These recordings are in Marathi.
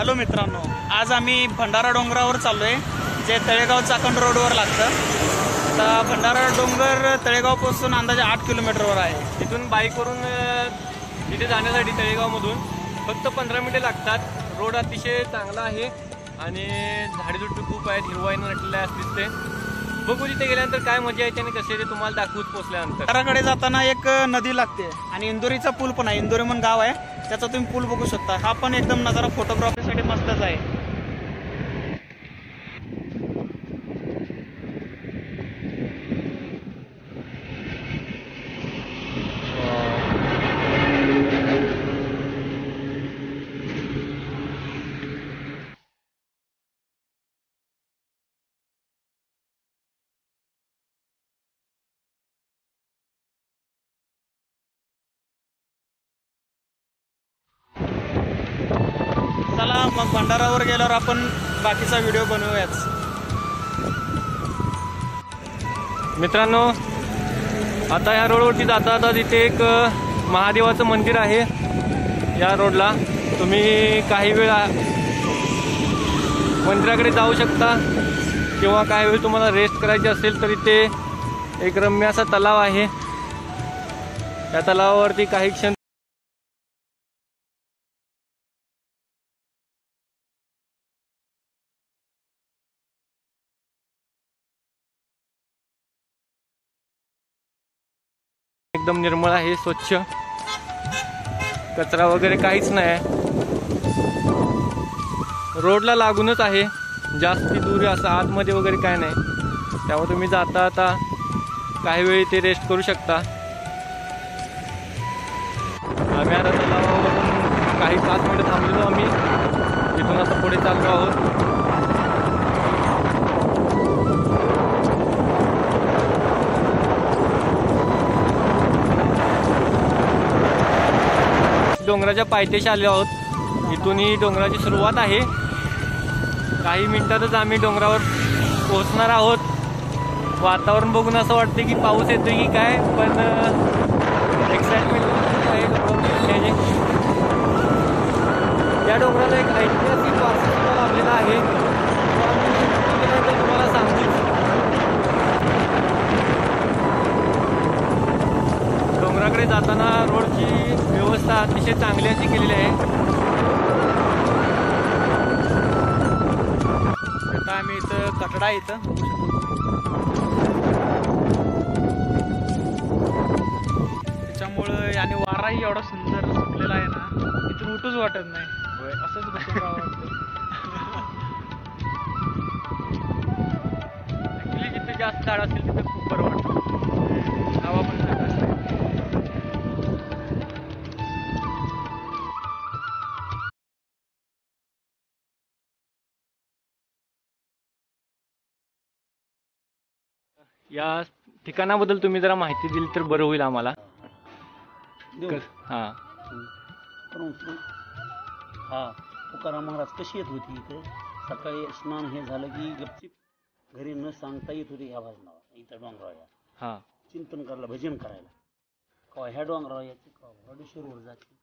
हॅलो मित्रांनो, आज आम्ही भंडारा डोंगरावर चाललोय, जे तळेगाव चाकण रोडवर लागतं. आता भंडारा डोंगर तळेगावपासून अंदाजे 8 किलोमीटरवर आहे. तिथून बाईकवरून तिथे जाण्यासाठी तळेगावमधून फक्त 15 मिनिटे लागतात. रोड अतिशय चांगला आहे आणि झाडेझुडपे खूप आहेत, हिरवाईनं नटलेले असतील ते. बघू तिथे गेल्यानंतर काय मजा येते आणि कसे ते तुम्हाला दाखवूच पोहोचल्यानंतर. घराकडे जाताना एक नदी लागते आणि इंदोरीचा पूल पण आहे. इंदोरी म्हणून गाव आहे, त्याचा तुम्ही पूल बघू शकता. हा पण एकदम नजारा फोटोग्राफीसाठी मस्तच आहे. चला मग भंडारावर गेल्यावर आपण बाकीचा व्हिडिओ बनवूयाच. मित्रांनो, आता ह्या रोडवरती जाता जाता तिथे एक महादेवाचं मंदिर आहे. या रोडला तुम्ही काही वेळ मंदिराकडे जाऊ शकता किंवा काही वेळ तुम्हाला रेस्ट करायची असेल तर इथे एक रम्य असा तलाव आहे. त्या तलावावरती काही क्षण एकदम निर्मळ आहे, स्वच्छ, कचरा वगैरे काहीच नाही. रोडला लागूनच आहे, जास्ती दूर असं आतमध्ये वगैरे काय नाही. त्यामुळे तुम्ही जाता आता काही वेळ इथे रेस्ट करू शकता. आम्ही आता तलावावरून काही 5 मिनिटं थांबलेलो. आम्ही इथून आता पुढे चाललो आहोत. डोंगराच्या पायथ्याशी आले आहोत. इथून ही डोंगराची सुरुवात आहे. काही मिनिटातच आम्ही डोंगरावर पोहोचणार आहोत. वातावरण बघून असं वाटतं की पाऊस येतोय की काय, पण एक्साइटमेंट आहे. या डोंगराला एक ऐतिहासिक वारसा सुद्धा लाभलेला आहे, तुम्हाला सांगतो. डोंगराकडे जाताना रोडची व्यवस्था अतिशय चांगली अशी केलेली आहे. आता आम्ही इथं कटडा इथं त्याच्यामुळं आणि वाराही एवढा सुंदर सुटलेला आहे ना, इथून उठूच वाटत नाही. असंच बसून राहावं वाटतं. ॲक्च्युली जिथे जास्त झाड असतील तिथे खूप बरं वाटतं. हवा पण चांगली असते. या ठिकाणाबद्दल तुम्ही जरा माहिती दिली तर बरं होईल आम्हाला. हां हा तुकाराम महाराज कशी येत होती इथे. सकाळी स्नान हे झालं की गपचिप घरी न सांगता येत होती ह्या भाजनावर इथं डोंगरावर. हां चिंतन करायला, भजन करायला. कवा ह्या डोंगरावर यायचे, कवा भरडेश्वरवर जायचे,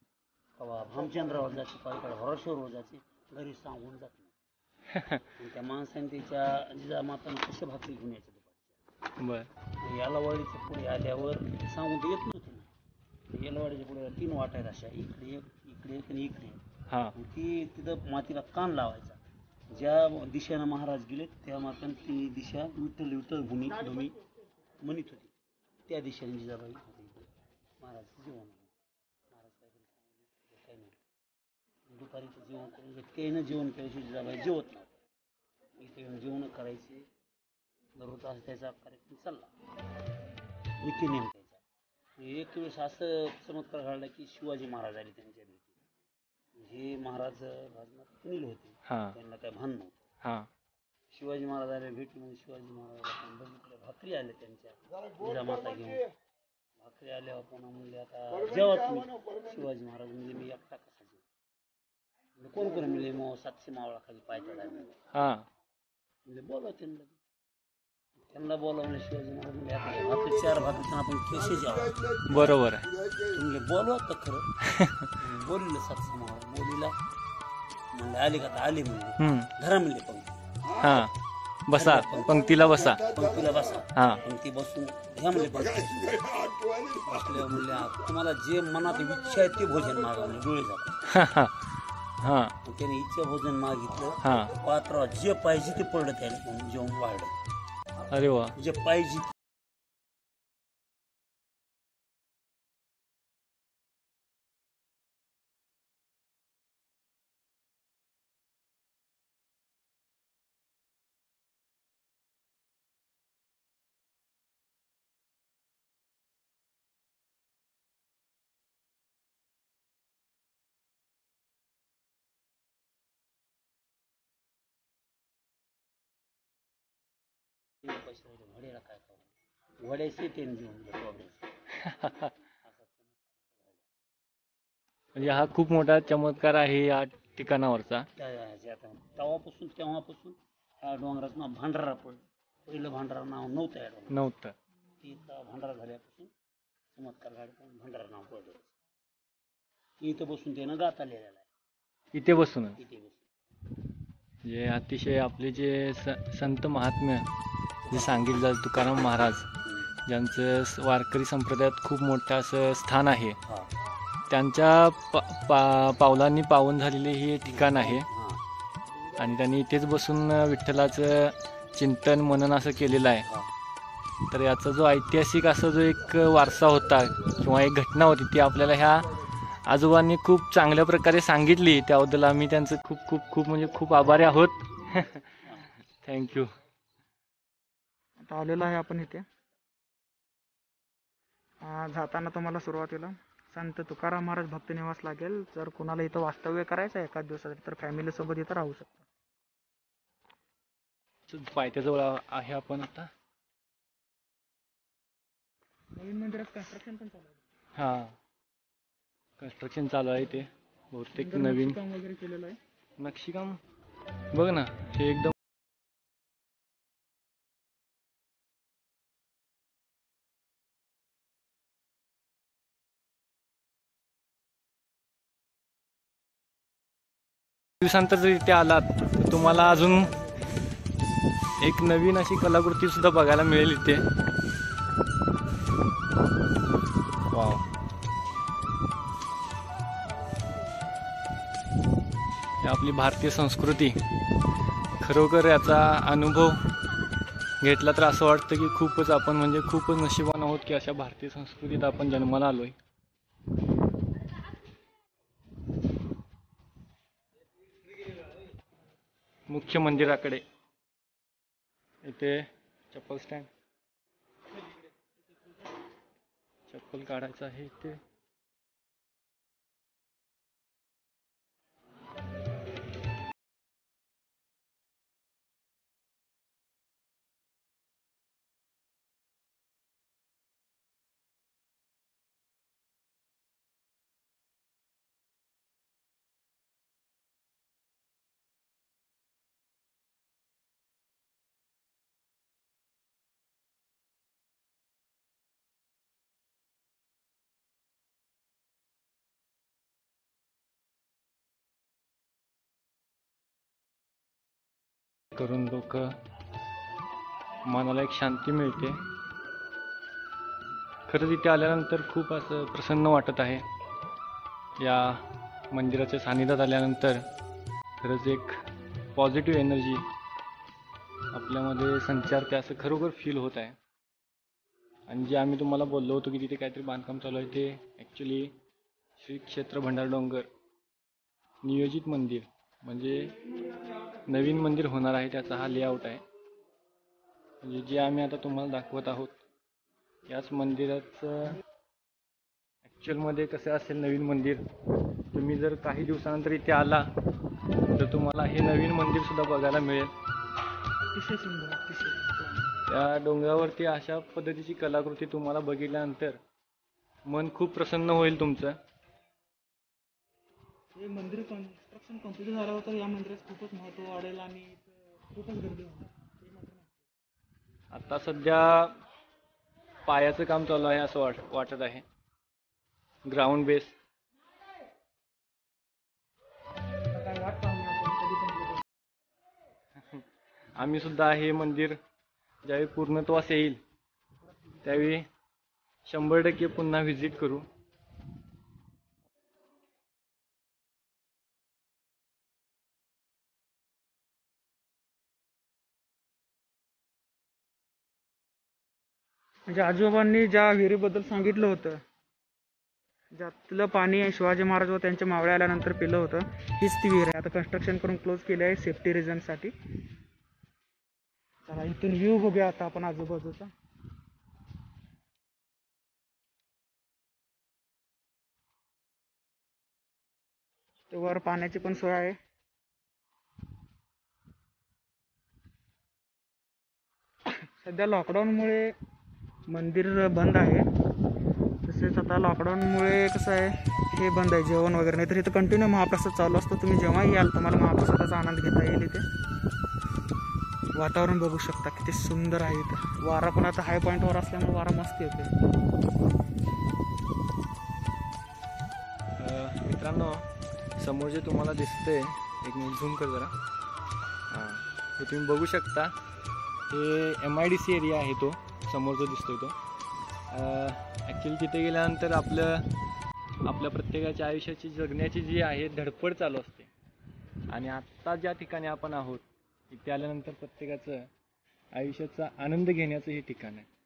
कवा भामचंद्रावर जायचे, कवा इकडे भरडेश्वरवर जायचे. घरी सांगून जात नाही. त्या माणसाने त्याच्या जिजामातानं कशा भाकरी घेऊन यायच्या दुपारच्या. बरं. यालावाडीच्या पुढे आल्यावर सांगून ते येत नव्हते ना. यालावाडीच्या पुढे 3 वाटा आहेत अशा, इकडे एक, इकडे एक आणि इकडे एक. हां ती तिथं मातीला कान लावायचा. ज्या दिशेनं महाराज गेले त्या मातानं ती दिशा विठ्ठल विठ्ठल भूमी म्हणत होती. त्या दिशेने जिजाबाई महाराज जेवण. महाराज काय नाही, दुपारीचं जेवण करून व्यक्तीनं जेवण करायचे. जिजाबाई जेवत नव्हतं. इथे येऊन जेवण करायचे. दररोज असं त्याचा कार्यक्रम चालला, नीती नेम त्याचा. एक वेळेस असं चमत्कार घडला की शिवाजी महाराज आले त्यांच्या भेटी. हे महाराज भाजनात सुनील होते, त्यांना काय भान नव्हतं. शिवाजी महाराज आले भेटी. म्हणजे शिवाजी महाराज बघितलं, भाकरी आल्या त्यांच्या जिजामाता घेऊन. भाकरी आल्या आपण म्हणले आता जेव्हा तुम्ही. शिवाजी महाराज म्हणजे मी एकटा कसा जेव. कोण कोण मिळले मग 700 मावळा खाली पायथा जायला. म्हणजे बोला त्यांना बोला म्हणजे शिवाजी महाराज म्हणजे भाकरी 4 भाकरी आपण कसे जेवा. बरोबर आहे. तुम्ही बोलवा तर खरं. बोललं 700 मावळा बोलीला म्हणले आले का तर आले म्हणले हम्म. धरा म्हणले पंक्ती हा बसा पंक्तीला बसा. पंक्तीला बसा हा पंक्ती बसून घ्या म्हणले पंक्ती बसल्या म्हणले तुम्हाला जे मनात इच्छा आहे ते भोजन मागा म्हणजे डोळे झाले. हा हा त्याने इच्छा भोजन मागितलं हा. पात्रावर जे पाहिजे ते पडलं त्याने जेवण वाढलं अरे वा. जे पाहिजे वड्याला काय खाऊ वड्याचे त्याने जेवण घेतो म्हणजे हा खूप मोठा चमत्कार आहे या ठिकाणावरचा. तेव्हापासून ह्या डोंगराचं नाव भांडारा पडलं. पहिलं भांडारा नाव नव्हतं या डोंगरात. नव्हतं. तिथं भांडारा झाल्यापासून चमत्कार गाडी भांडारा नाव पडलं. इथं बसून त्यानं गाता लिहिलेला आहे. इथे बसून इथे बसून जे अतिशय आपले जे संत महात्म्य जे सांगितलं जातं तुकाराम महाराज ज्यांचं वारकरी संप्रदायात खूप मोठं असं स्थान आहे हा त्यांच्या पावलांनी पावन झालेले हे ठिकाण आहे. हा आणि त्यांनी इथेच बसून विठ्ठलाचं चिंतन मनन असं केलेलं आहे. हा तर याचा जो ऐतिहासिक असा जो एक वारसा होता किंवा एक घटना होती ती आपल्याला ह्या आजोबांनी खूप चांगल्या प्रकारे सांगितली. त्याबद्दल आम्ही त्यांचं खूप खूप खूप म्हणजे खूप आभारी आहोत. थँक्यू. आता आलेलो आहे आपण इथे. जाताना तुम्हाला सुरुवातीला संत तुकाराम महाराज भक्त निवास लागेल. जर कोणाला इथं वास्तव्य करायचं आहे एखाद दिवसासाठी तर फॅमिली सोबत इथं राहू शकतो. पायथ्याजवळ आहे आपण आता. नवीन मंदिरात कन्स्ट्रक्शन पण चालू आहे. हां कन्स्ट्रक्शन चालू आहे ते बहुतेक नवीन काम वगैरे केलेलं आहे. नक्षीकाम बघ ना हे एकदम दिवसांतर जर इथे आलात तर तुम्हाला अजून एक नवीन अशी कलाकृती सुद्धा बघायला मिळेल इथे. वाव. ही आपली भारतीय संस्कृती खरोखर याचा अनुभव घेतला तर असं वाटतं की खूपच आपण म्हणजे खूपच नशिबान आहोत की अशा भारतीय संस्कृतीत आपण जन्माला आलोय. मुख्य मंदिराकडे इथे चप्पल स्टँड चप्पल काढायचं आहे इथे. करून लोक मनाला एक शांती मिळते. खरंच इथे आल्यानंतर खूप असं प्रसन्न वाटत आहे. या मंदिराच्या सानिध्यात आल्यानंतर खरंच एक पॉझिटिव्ह एनर्जी आपल्यामध्ये संचारते असं खरोखर फील होत आहे. आणि जे आम्ही तुम्हाला बोललो होतो की तिथे काहीतरी बांधकाम चालू आहे ते ॲक्च्युली श्री क्षेत्र भंडारा डोंगर नियोजित मंदिर म्हणजे नवीन मंदिर होणार आहे त्याचा हा लेआउट आहे. म्हणजे जे आम्ही आता तुम्हाला दाखवत आहोत याच मंदिराचं ॲक्च्युअलमध्ये कसं असेल नवीन मंदिर. तुम्ही जर काही दिवसानंतर इथे आला तर तुम्हाला हे नवीन मंदिर सुद्धा बघायला मिळेल. अतिशय सुंदर अतिशय. त्या डोंगरावरती अशा पद्धतीची कलाकृती तुम्हाला बघितल्यानंतर मन खूप प्रसन्न होईल तुमचं. हे मंदिर कन्स्ट्रक्शन कंप्लीट झाल्यावर तर या मंदिरात खूपच महत्त्व वाढेल आणि खूपच गर्दी होणार. आता सध्या पायाचं काम चालू आहे असं वाटत आहे. ग्राउंड बेस काय वाट पाहूया आम्ही सुद्धा हे मंदिर ज्यावेळी पूर्णत्वास येईल त्यावेळी 100% पुन्हा व्हिजिट करू. म्हणजे आजोबांनी ज्या विहिरीबद्दल सांगितलं होतं, ज्यातलं पाणी शिवाजी महाराज व त्यांच्या मावळे आल्यानंतर पिलं होतं, हीच ती विहीर आहे. आता कन्स्ट्रक्शन करून क्लोज केली आहे सेफ्टी रिझनसाठी. चला इथून व्ह्यू बघूया आता आपण आजूबाजूचा. ते वर पाण्याची पण सोय आहे. सध्या लॉकडाऊनमुळे मंदिर बंद आहे. तसेच आता लॉकडाऊनमुळे कसं आहे, हे बंद आहे जेवण वगैरे. नाही तर इथं कंटिन्यू महाप्रसाद चालू असतो. तुम्ही जेव्हाही याल तुम्हाला महाप्रसादाचा आनंद घेता येईल. इथे वातावरण बघू शकता किती सुंदर आहे. इथं वारा पण आता हाय पॉईंटवर असल्यामुळे वारा मस्त येते. मित्रांनो, समोर जे तुम्हाला दिसतंय, एक मिनिट झूम कर जरा. हे तुम्ही बघू शकता, हे MIDC एरिया आहे. तो समोर जो दिसतोय तो ॲक्च्युली तिथे गेल्यानंतर आपल्या प्रत्येकाच्या आयुष्याची जगण्याची जी आहे धडपड चालू असते. आणि आत्ता ज्या ठिकाणी आपण आहोत इथे आल्यानंतर प्रत्येकाचं आयुष्याचा आनंद घेण्याचं हे ठिकाण आहे.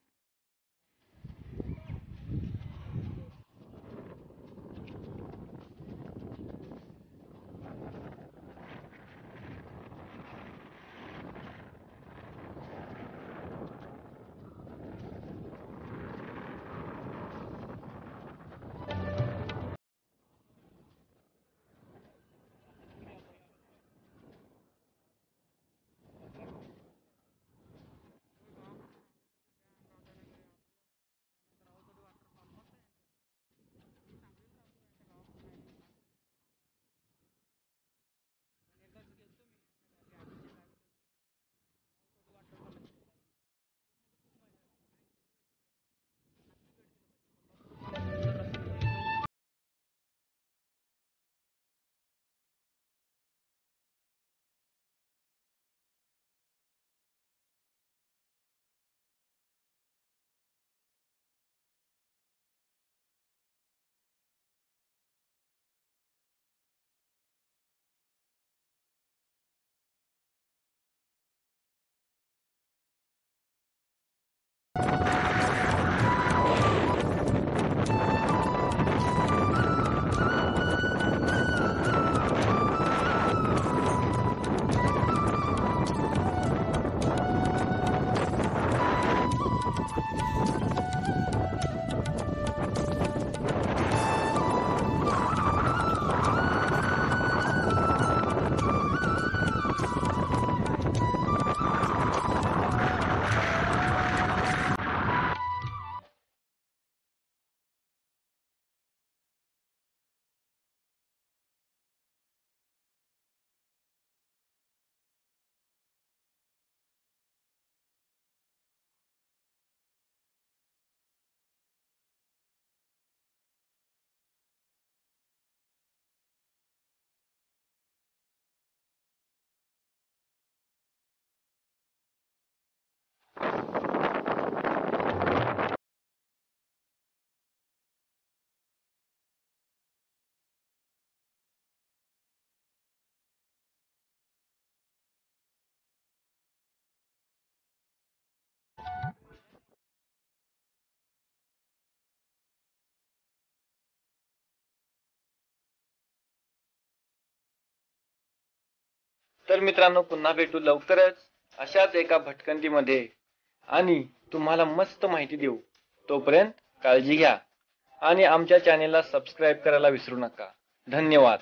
तर मित्रांनो, पुन्हा भेटू लवकरच अशाच एका भटकंतीमध्ये आणि तुम्हाला मस्त माहिती देऊ. तोपर्यंत काळजी घ्या आणि आमच्या चॅनेलला सबस्क्राईब करायला विसरू नका. धन्यवाद.